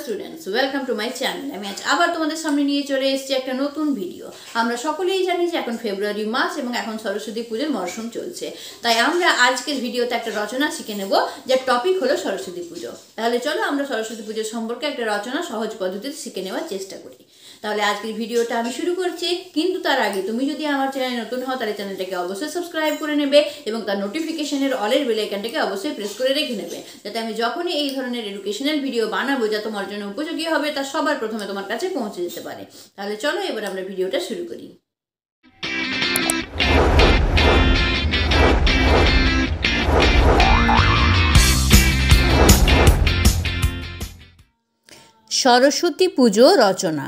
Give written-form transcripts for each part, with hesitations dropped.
Students, welcome to my channel. আমি আজ আবার তোমাদের সামনে নিয়ে চলে এসেছি একটা নতুন ভিডিও। আমরা সকলেই জানি যে এখন ফেব্রুয়ারি মাস এবং এখন সরস্বতী পুজোর মরশুম চলছে। তাই আমরা আজকের ভিডিওতে একটা রচনা শিখে নেব, যার টপিক হলো সরস্বতী পুজো। তাহলে চলো আমরা সরস্বতী পুজো সম্পর্কে একটা রচনা সহজ পদ্ধতিতে শিখে নেওয়ার চেষ্টা করি। তাহলে আজকের ভিডিওটা আমি শুরু করছি, কিন্তু তার আগে তুমি যদি আমার চ্যানেলে নতুন হও তাহলে চ্যানেলটাকে অবশ্যই সাবস্ক্রাইব করে নেবে এবং তার নোটিফিকেশনের অলের বেল আইকনটাকে অবশ্যই প্রেস করে রেখে নেবে, যাতে আমি যখনই এই ধরনের এডুকেশনাল ভিডিও বানাবো যা তোমার জন্য উপযোগী হবে তা সবার প্রথমে তোমার কাছে পৌঁছে যেতে পারে। তাহলে চলো এবার আমরা ভিডিওটা শুরু করি। সরস্বতী পুজো রচনা।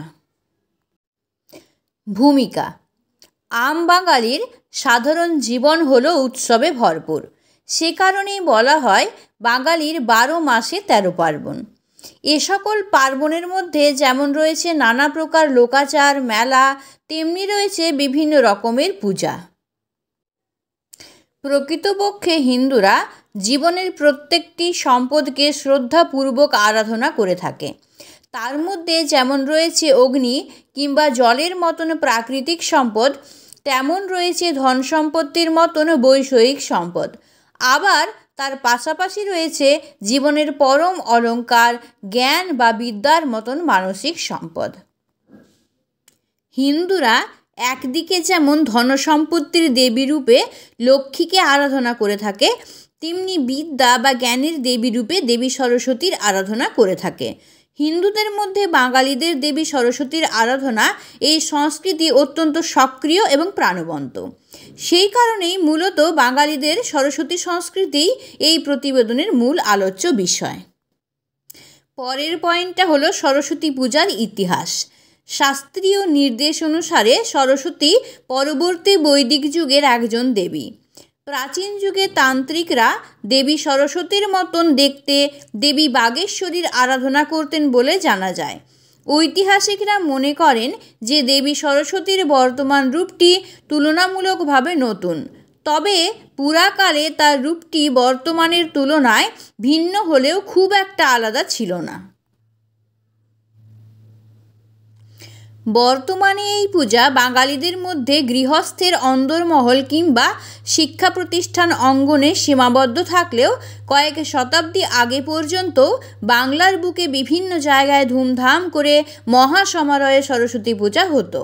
ভূমিকা। আম বাঙালির সাধারণ জীবন হলো উৎসবে ভরপুর। সে কারণেই বলা হয় বাঙালির 12 মাসে 13 পার্বণ। এ সকল পার্বণের মধ্যে যেমন রয়েছে নানা প্রকার লোকাচার মেলা, তেমনি রয়েছে বিভিন্ন রকমের পূজা। প্রকৃতপক্ষে হিন্দুরা জীবনের প্রত্যেকটি সম্পদকে শ্রদ্ধাপূর্বক আরাধনা করে থাকে। তার মধ্যে যেমন রয়েছে অগ্নি কিংবা জলের মতন প্রাকৃতিক সম্পদ, তেমন রয়েছে ধন সম্পত্তির মতন বৈষয়িক সম্পদ। আবার তার পাশাপাশি রয়েছে জীবনের পরম অলংকার জ্ঞান বা বিদ্যার মতন মানসিক সম্পদ। হিন্দুরা একদিকে যেমন ধনসম্পত্তির দেবী রূপে লক্ষ্মীকে আরাধনা করে থাকে, তেমনি বিদ্যা বা জ্ঞানের দেবী রূপে দেবী সরস্বতীর আরাধনা করে থাকে। হিন্দুদের মধ্যে বাঙালিদের দেবী সরস্বতীর আরাধনা এই সংস্কৃতি অত্যন্ত সক্রিয় এবং প্রাণবন্ত। সেই কারণেই মূলত বাঙালিদের সরস্বতী সংস্কৃতি এই প্রতিবেদনের মূল আলোচ্য বিষয়। পরের পয়েন্টটা হলো সরস্বতী পূজার ইতিহাস। শাস্ত্রীয় নির্দেশ অনুসারে সরস্বতী পরবর্তী বৈদিক যুগের একজন দেবী। প্রাচীন যুগে তান্ত্রিকরা দেবী সরস্বতীর মতন দেখতে দেবী বাগেশ্বরীর আরাধনা করতেন বলে জানা যায়। ঐতিহাসিকরা মনে করেন যে দেবী সরস্বতীর বর্তমান রূপটি তুলনামূলকভাবে নতুন, তবে পুরাকালে তার রূপটি বর্তমানের তুলনায় ভিন্ন হলেও খুব একটা আলাদা ছিল না। বর্তমানে এই পূজা বাঙালিদের মধ্যে গৃহস্থের অন্দরমহল কিংবা শিক্ষা প্রতিষ্ঠান অঙ্গনে সীমাবদ্ধ থাকলেও কয়েক শতাব্দী আগে পর্যন্ত বাংলার বুকে বিভিন্ন জায়গায় ধুমধাম করে মহাসমারোহে সরস্বতী পূজা হতো।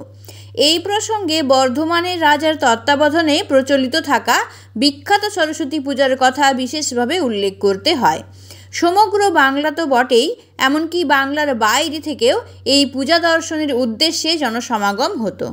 এই প্রসঙ্গে বর্ধমানের রাজার তত্ত্বাবধানে প্রচলিত থাকা বিখ্যাত সরস্বতী পূজার কথা বিশেষভাবে উল্লেখ করতে হয়। সমগ্র বাংলা তো বটেই, এমনকি বাংলার বাইরে থেকেও এই পূজা দর্শনের উদ্দেশ্যে জনসমাগম হতো।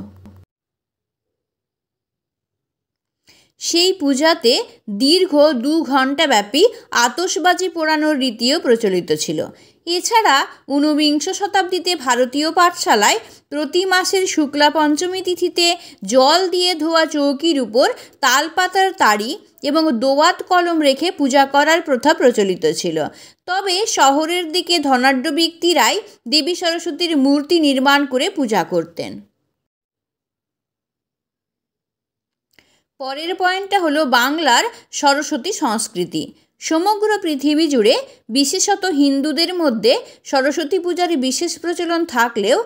সেই পূজাতে দীর্ঘ 2 ঘণ্টা ব্যাপী আতশবাজি পোড়ানোর রীতিও প্রচলিত ছিল। এছাড়া 19বিংশ শতাব্দীতে ভারতীয় পাঠশালায় প্রতি মাসের শুক্লা পঞ্চমী তিথিতে জল দিয়ে ধোয়া চৌকির উপর তালপাতার তাড়ি এবং দোয়াত কলম রেখে পূজা করার প্রথা প্রচলিত ছিল। তবে শহরের দিকে ধনাঢ্য ব্যক্তিরাই দেবী সরস্বতীর মূর্তি নির্মাণ করে পূজা করতেন। পরের পয়েন্টটা হলো বাংলার সরস্বতী সংস্কৃতি। সমগ্র পৃথিবী জুড়ে বিশেষত হিন্দুদের মধ্যে সরস্বতী পূজার বিশেষ প্রচলন থাকলেও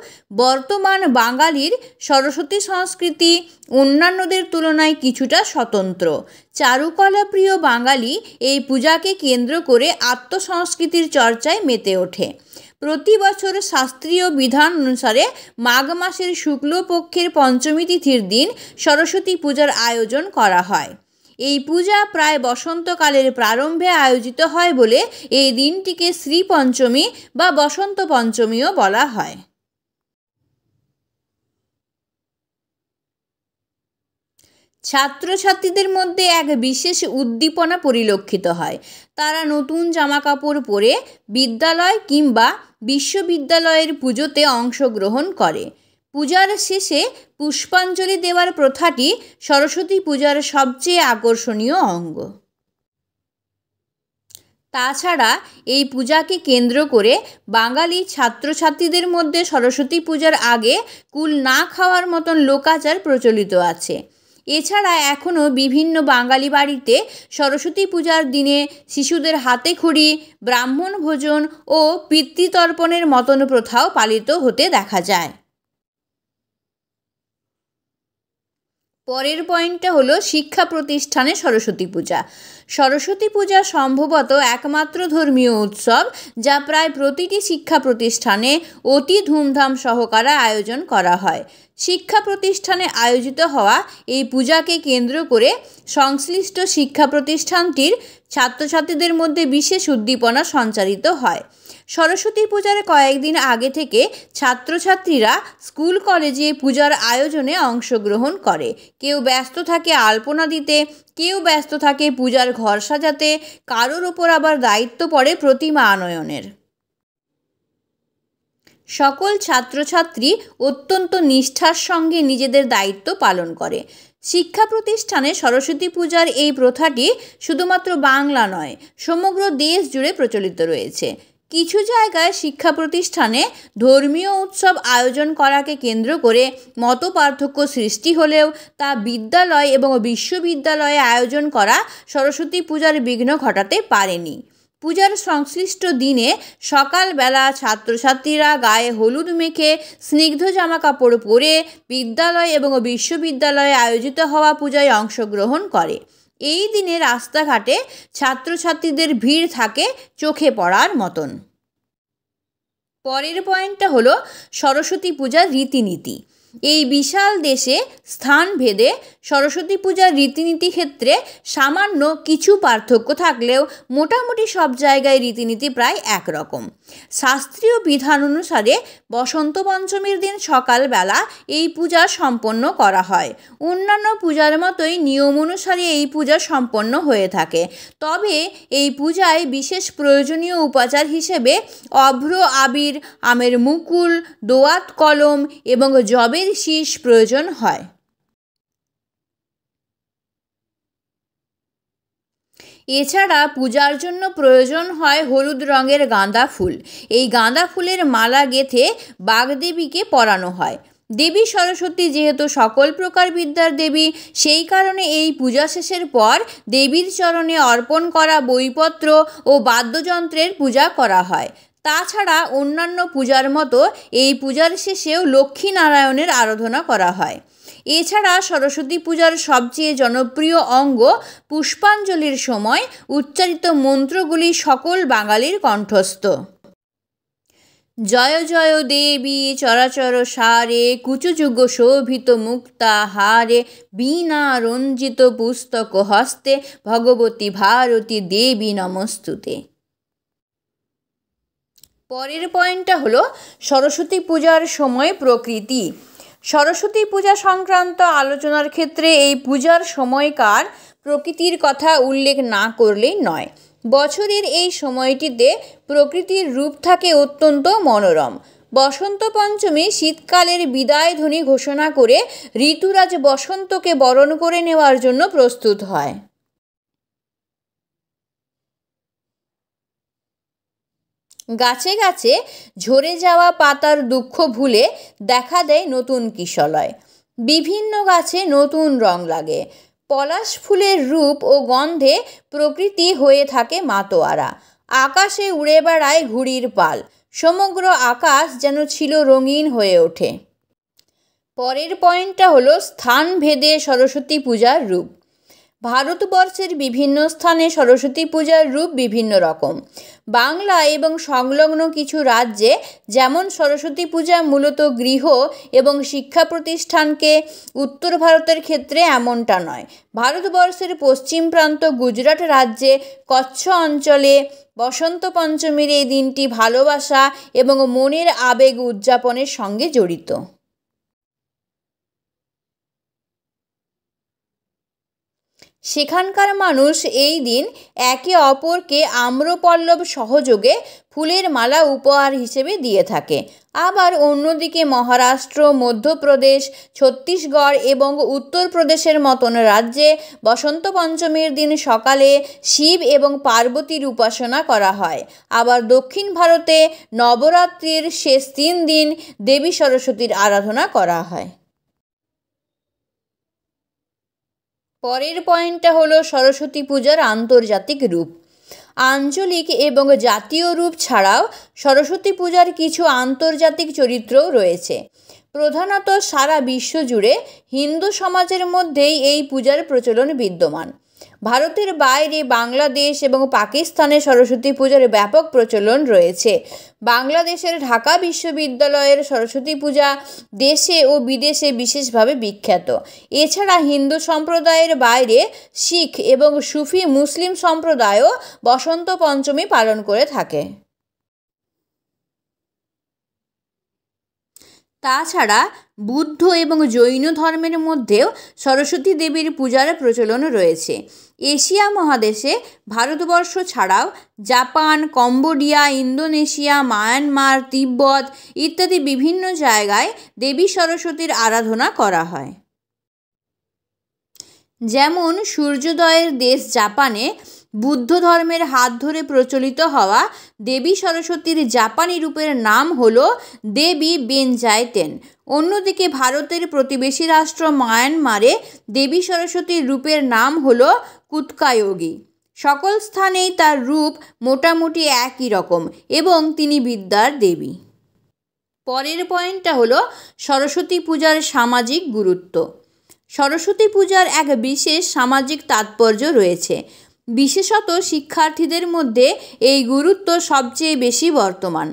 বর্তমান বাঙালির সরস্বতী সংস্কৃতি অন্যান্যদের তুলনায় কিছুটা স্বতন্ত্র। চারুকলা প্রিয় বাঙালি এই পূজাকে কেন্দ্র করে আত্মসংস্কৃতির চর্চায় মেতে ওঠে। প্রতি বছর শাস্ত্রীয় বিধান অনুসারে মাঘ মাসের শুক্লপক্ষের পঞ্চমী তিথির দিন সরস্বতী পূজার আয়োজন করা হয়। এই পূজা প্রায় বসন্তকালের প্রারম্ভে আয়োজিত হয় বলে এই দিনটিকে শ্রী পঞ্চমী বা বসন্ত পঞ্চমীও বলা হয়। ছাত্রছাত্রীদের মধ্যে এক বিশেষ উদ্দীপনা পরিলক্ষিত হয়। তারা নতুন জামাকাপড় পরে বিদ্যালয় কিংবা বিশ্ববিদ্যালয়ের পুজোতে অংশগ্রহণ করে। পূজার শেষে পুষ্পাঞ্জলি দেওয়ার প্রথাটি সরস্বতী পূজার সবচেয়ে আকর্ষণীয় অঙ্গ। তাছাড়া এই পূজাকে কেন্দ্র করে বাঙালি ছাত্রছাত্রীদের মধ্যে সরস্বতী পূজার আগে কুল না খাওয়ার মতন লোকাচার প্রচলিত আছে। এছাড়া এখনও বিভিন্ন বাঙালি বাড়িতে সরস্বতী পূজার দিনে শিশুদের হাতে খড়ি, ব্রাহ্মণ ভোজন ও পিতৃতর্পণের মতন প্রথাও পালিত হতে দেখা যায়। পরের পয়েন্টটা হলো শিক্ষা প্রতিষ্ঠানে সরস্বতী পূজা। সরস্বতী পূজা সম্ভবত একমাত্র ধর্মীয় উৎসব যা প্রায় প্রতিটি শিক্ষা প্রতিষ্ঠানে অতি ধুমধাম সহকারে আয়োজন করা হয়। শিক্ষা প্রতিষ্ঠানে আয়োজিত হওয়া এই পূজাকে কেন্দ্র করে সংশ্লিষ্ট শিক্ষা প্রতিষ্ঠানটির ছাত্রছাত্রীদের মধ্যে বিশেষ উদ্দীপনা সঞ্চারিত হয়। সরস্বতী পূজার কয়েকদিন আগে থেকে ছাত্রছাত্রীরা স্কুল কলেজে পূজার আয়োজনে অংশগ্রহণ করে। কেউ ব্যস্ত থাকে আলপনা দিতে, কেউ ব্যস্ত থাকে পূজার ঘর সাজাতে, কারোর ওপর আবার দায়িত্ব পড়ে প্রতিমা আনয়নের। সকল ছাত্রছাত্রী অত্যন্ত নিষ্ঠার সঙ্গে নিজেদের দায়িত্ব পালন করে। শিক্ষা প্রতিষ্ঠানে সরস্বতী পূজার এই প্রথাটি শুধুমাত্র বাংলা নয়, সমগ্র দেশ জুড়ে প্রচলিত রয়েছে। কিছু জায়গায় শিক্ষা প্রতিষ্ঠানে ধর্মীয় উৎসব আয়োজন করাকে কেন্দ্র করে মত পার্থক্য সৃষ্টি হলেও তা বিদ্যালয় এবং বিশ্ববিদ্যালয়ে আয়োজন করা সরস্বতী পূজার বিঘ্ন ঘটাতে পারেনি। পূজার সংশ্লিষ্ট দিনে সকালবেলা ছাত্রছাত্রীরা গায়ে হলুদ মেখে স্নিগ্ধ জামাকাপড় পরে বিদ্যালয় এবং বিশ্ববিদ্যালয়ে আয়োজিত হওয়া পূজায় অংশগ্রহণ করে। এই দিনে রাস্তাঘাটে ছাত্রছাত্রীদের ভিড় থাকে চোখে পড়ার মতন। পরের পয়েন্টটা হলো সরস্বতী পূজার রীতিনীতি। এই বিশাল দেশে স্থান ভেদে সরস্বতী পূজার রীতিনীতি ক্ষেত্রে সামান্য কিছু পার্থক্য থাকলেও মোটামুটি সব জায়গায় রীতিনীতি প্রায় একরকম। শাস্ত্রীয় বিধান অনুসারে বসন্ত পঞ্চমীর দিন সকালবেলা এই পূজা সম্পন্ন করা হয়। অন্যান্য পূজার মতোই নিয়ম অনুসারে এই পূজা সম্পন্ন হয়ে থাকে। তবে এই পূজায় বিশেষ প্রয়োজনীয় উপাচার হিসেবে অভ্র আবির, আমের মুকুল, দোয়াত কলম এবং জবের শীষ প্রয়োজন হয়। এছাড়া পূজার জন্য প্রয়োজন হয় হলুদ রঙের গাঁদা ফুল। এই গাঁদা ফুলের মালা গেঁথে বাগদেবীকে পরানো হয়। দেবী সরস্বতী যেহেতু সকল প্রকার বিদ্যার দেবী, সেই কারণে এই পূজা শেষের পর দেবীর চরণে অর্পণ করা বইপত্র ও বাদ্যযন্ত্রের পূজা করা হয়। তাছাড়া অন্যান্য পূজার মতো এই পূজার শেষেও লক্ষ্মী নারায়ণের আরাধনা করা হয়। এছাড়া সরস্বতী পূজার সবচেয়ে জনপ্রিয় অঙ্গ পুষ্পাঞ্জলির সময় উচ্চারিত মন্ত্রগুলি সকল বাঙালির কণ্ঠস্থ। জয় জয় দেবী চরাচর সারে, কুচযুগ শোভিত মুক্তা হারে, বীণা রঞ্জিত পুস্তক হস্তে, ভগবতী ভারতী দেবী নমস্তুতে। পরের পয়েন্টটা হলো সরস্বতী পূজার সময় প্রকৃতি। সরস্বতী পূজা সংক্রান্ত আলোচনার ক্ষেত্রে এই পূজার সময়কার প্রকৃতির কথা উল্লেখ না করলেই নয়। বছরের এই সময়টিতে প্রকৃতির রূপ থাকে অত্যন্ত মনোরম। বসন্ত পঞ্চমী শীতকালের বিদায় ধ্বনি ঘোষণা করে ঋতুরাজ বসন্তকে বরণ করে নেওয়ার জন্য প্রস্তুত হয়। গাছে গাছে ঝরে যাওয়া পাতার দুঃখ ভুলে দেখা দেয় নতুন কিশলয়। বিভিন্ন গাছে নতুন রং লাগে। পলাশ ফুলের রূপ ও গন্ধে প্রকৃতি হয়ে থাকে মাতোয়ারা। আকাশে উড়ে বেড়ায় ঘুড়ির পাল। সমগ্র আকাশ যেন ছিল রঙিন হয়ে ওঠে। পরের পয়েন্টটা হলো স্থান ভেদে সরস্বতী পূজার রূপ। ভারতবর্ষের বিভিন্ন স্থানে সরস্বতী পূজার রূপ বিভিন্ন রকম। বাংলা এবং সংলগ্ন কিছু রাজ্যে যেমন সরস্বতী পূজা মূলত গৃহ এবং শিক্ষা প্রতিষ্ঠানকে, উত্তর ভারতের ক্ষেত্রে এমনটা নয়। ভারতবর্ষের পশ্চিম প্রান্ত গুজরাট রাজ্যে কচ্ছ অঞ্চলে বসন্ত পঞ্চমীর এই দিনটি ভালোবাসা এবং মনের আবেগ উদযাপনের সঙ্গে জড়িত। সেখানকার মানুষ এই দিন একে অপরকে আম্রপল্লব সহযোগে ফুলের মালা উপহার হিসেবে দিয়ে থাকে। আবার অন্যদিকে মহারাষ্ট্র, মধ্যপ্রদেশ, ছত্তিশগড় এবং উত্তরপ্রদেশের মতন রাজ্যে বসন্ত পঞ্চমীর দিন সকালে শিব এবং পার্বতীর উপাসনা করা হয়। আবার দক্ষিণ ভারতে নবরাত্রির শেষ 3 দিন দেবী সরস্বতীর আরাধনা করা হয়। পরের পয়েন্টটা হলো সরস্বতী পূজার আন্তর্জাতিক রূপ। আঞ্চলিক এবং জাতীয় রূপ ছাড়াও সরস্বতী পূজার কিছু আন্তর্জাতিক চরিত্রও রয়েছে। প্রধানত সারা বিশ্ব জুড়ে হিন্দু সমাজের মধ্যেই এই পূজার প্রচলন বিদ্যমান। ভারতের বাইরে বাংলাদেশ এবং পাকিস্তানে সরস্বতী পূজার ব্যাপক প্রচলন রয়েছে। বাংলাদেশের ঢাকা বিশ্ববিদ্যালয়ের সরস্বতী পূজা দেশে ও বিদেশে বিশেষভাবে বিখ্যাত। এছাড়া হিন্দু সম্প্রদায়ের বাইরে শিখ এবং সুফি মুসলিম সম্প্রদায়ও বসন্ত পঞ্চমী পালন করে থাকে। তাছাড়া বুদ্ধ এবং জৈন ধর্মের মধ্যেও সরস্বতী দেবীর পূজার প্রচলন রয়েছে। এশিয়া মহাদেশে ভারতবর্ষ ছাড়াও জাপান, কম্বোডিয়া, ইন্দোনেশিয়া, মায়ানমার, তিব্বত ইত্যাদি বিভিন্ন জায়গায় দেবী সরস্বতীর আরাধনা করা হয়। যেমন সূর্যোদয়ের দেশ জাপানে বুদ্ধ ধর্মের হাত ধরে প্রচলিত হওয়া দেবী সরস্বতীর জাপানি রূপের নাম হল দেবী বেনজাইতেন। অন্যদিকে ভারতের প্রতিবেশী রাষ্ট্র মায়ানমারে দেবী সরস্বতীর রূপের নাম হল কুতকায়োগী। সকল স্থানেই তার রূপ মোটামুটি একই রকম এবং তিনি বিদ্যার দেবী। পরের পয়েন্টটা হলো সরস্বতী পূজার সামাজিক গুরুত্ব। সরস্বতী পূজার এক বিশেষ সামাজিক তাৎপর্য রয়েছে। বিশেষত শিক্ষার্থীদের মধ্যে এই গুরুত্ব সবচেয়ে বেশি বর্তমান।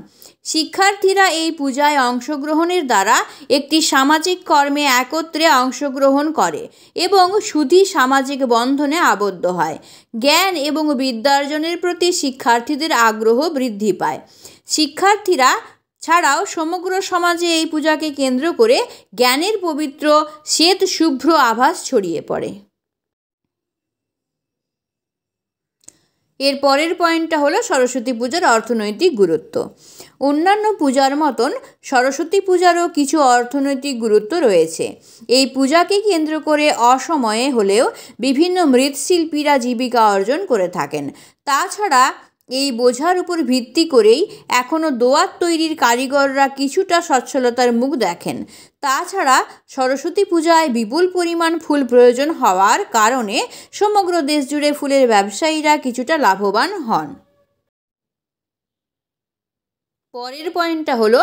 শিক্ষার্থীরা এই পূজায় অংশগ্রহণের দ্বারা একটি সামাজিক কর্মে একত্রে অংশগ্রহণ করে এবং শুধু সামাজিক বন্ধনে আবদ্ধ হয়। জ্ঞান এবং বিদ্যার্জনের প্রতি শিক্ষার্থীদের আগ্রহ বৃদ্ধি পায়। শিক্ষার্থীরা ছাড়াও সমগ্র সমাজে এই পূজাকে কেন্দ্র করে জ্ঞানের পবিত্র শ্বেত শুভ্র আভাস ছড়িয়ে পড়ে। এর পরের পয়েন্টটা হলো সরস্বতী পূজার অর্থনৈতিক গুরুত্ব। অন্যান্য পূজার মতন সরস্বতী পূজারও কিছু অর্থনৈতিক গুরুত্ব রয়েছে। এই পূজাকে কেন্দ্র করে অসময়ে হলেও বিভিন্ন মৃৎশিল্পীরা জীবিকা অর্জন করে থাকেন। তাছাড়া এই বোঝার উপর ভিত্তি করেই এখনও দোয়াত তৈরির কারিগররা কিছুটা সচ্ছলতার মুখ দেখেন। তাছাড়া সরস্বতী পূজায় বিপুল পরিমাণ ফুল প্রয়োজন হওয়ার কারণে সমগ্র দেশ জুড়ে ফুলের ব্যবসায়ীরা কিছুটা লাভবান হন। পরের পয়েন্টটা হলো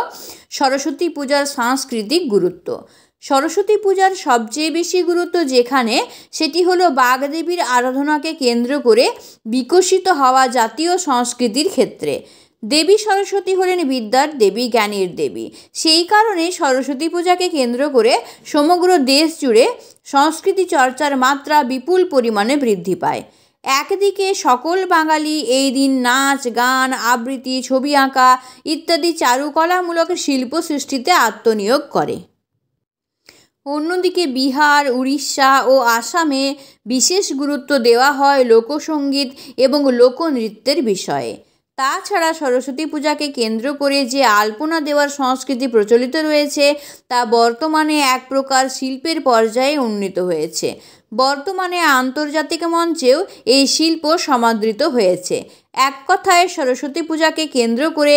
সরস্বতী পূজার সাংস্কৃতিক গুরুত্ব। সরস্বতী পূজার সবচেয়ে বেশি গুরুত্ব যেখানে সেটি হলো বাগদেবীর আরাধনাকে কেন্দ্র করে বিকশিত হওয়া জাতীয় সংস্কৃতির ক্ষেত্রে। দেবী সরস্বতী হলেন বিদ্যার দেবী, জ্ঞানের দেবী। সেই কারণে সরস্বতী পূজাকে কেন্দ্র করে সমগ্র দেশ জুড়ে সংস্কৃতি চর্চার মাত্রা বিপুল পরিমাণে বৃদ্ধি পায়। একদিকে সকল বাঙালি এই দিন নাচ, গান, আবৃত্তি, ছবি আঁকা ইত্যাদি চারুকলামূলক শিল্প সৃষ্টিতে আত্মনিয়োগ করে। অন্যদিকে বিহার, উড়িষ্যা ও আসামে বিশেষ গুরুত্ব দেওয়া হয় লোকসঙ্গীত এবং লোকনৃত্যের বিষয়ে। তাছাড়া সরস্বতী পূজাকে কেন্দ্র করে যে আলপনা দেওয়ার সংস্কৃতি প্রচলিত রয়েছে তা বর্তমানে এক প্রকার শিল্পের পর্যায়ে উন্নীত হয়েছে। বর্তমানে আন্তর্জাতিক মঞ্চেও এই শিল্প সমাদৃত হয়েছে। এক কথায় সরস্বতী পূজাকে কেন্দ্র করে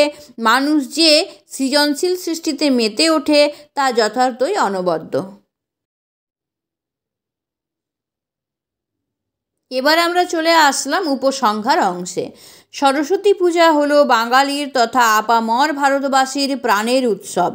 মানুষ যে সৃজনশীল সৃষ্টিতে মেতে ওঠে তা যথার্থই অনবদ্য। এবার আমরা চলে আসলাম উপসংহার অংশে। সরস্বতী পূজা হলো বাঙালির তথা আপামর ভারতবাসীর প্রাণের উৎসব।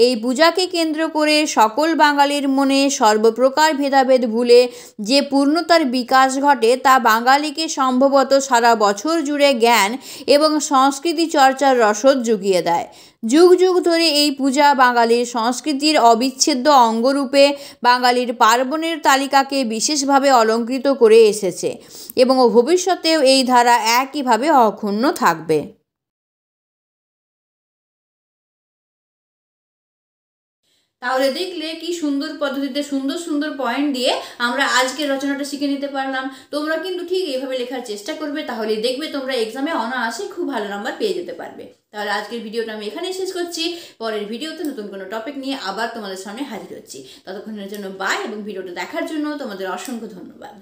এই পূজাকে কেন্দ্র করে সকল বাঙালির মনে সর্বপ্রকার ভেদাভেদ ভুলে যে পূর্ণতার বিকাশ ঘটে তা বাঙালিকে সম্ভবত সারা বছর জুড়ে জ্ঞান এবং সংস্কৃতি চর্চার রসদ জুগিয়ে দেয়। যুগ যুগ ধরে এই পূজা বাঙালির সংস্কৃতির অবিচ্ছেদ্য অঙ্গরূপে বাঙালির পার্বণের তালিকাকে বিশেষভাবে অলঙ্কৃত করে এসেছে এবং ভবিষ্যতেও এই ধারা একইভাবে অক্ষুণ্ণ থাকবে। তাহলে দেখলে কি সুন্দর পদ্ধতিতে সুন্দর সুন্দর পয়েন্ট দিয়ে আমরা আজকের রচনাটা শিখে নিতে পারলাম। তোমরা কিন্তু ঠিক এইভাবে লেখার চেষ্টা করবে, তাহলে দেখবে তোমরা এক্সামে অনায়াসে খুব ভালো নাম্বার পেয়ে যেতে পারবে। তাহলে আজকের ভিডিওটা আমি এখানেই শেষ করছি। পরের ভিডিওতে নতুন কোনো টপিক নিয়ে আবার তোমাদের সামনে হাজির হচ্ছি। ততক্ষণের জন্য বাই, এবং ভিডিওটা দেখার জন্য তোমাদের অসংখ্য ধন্যবাদ।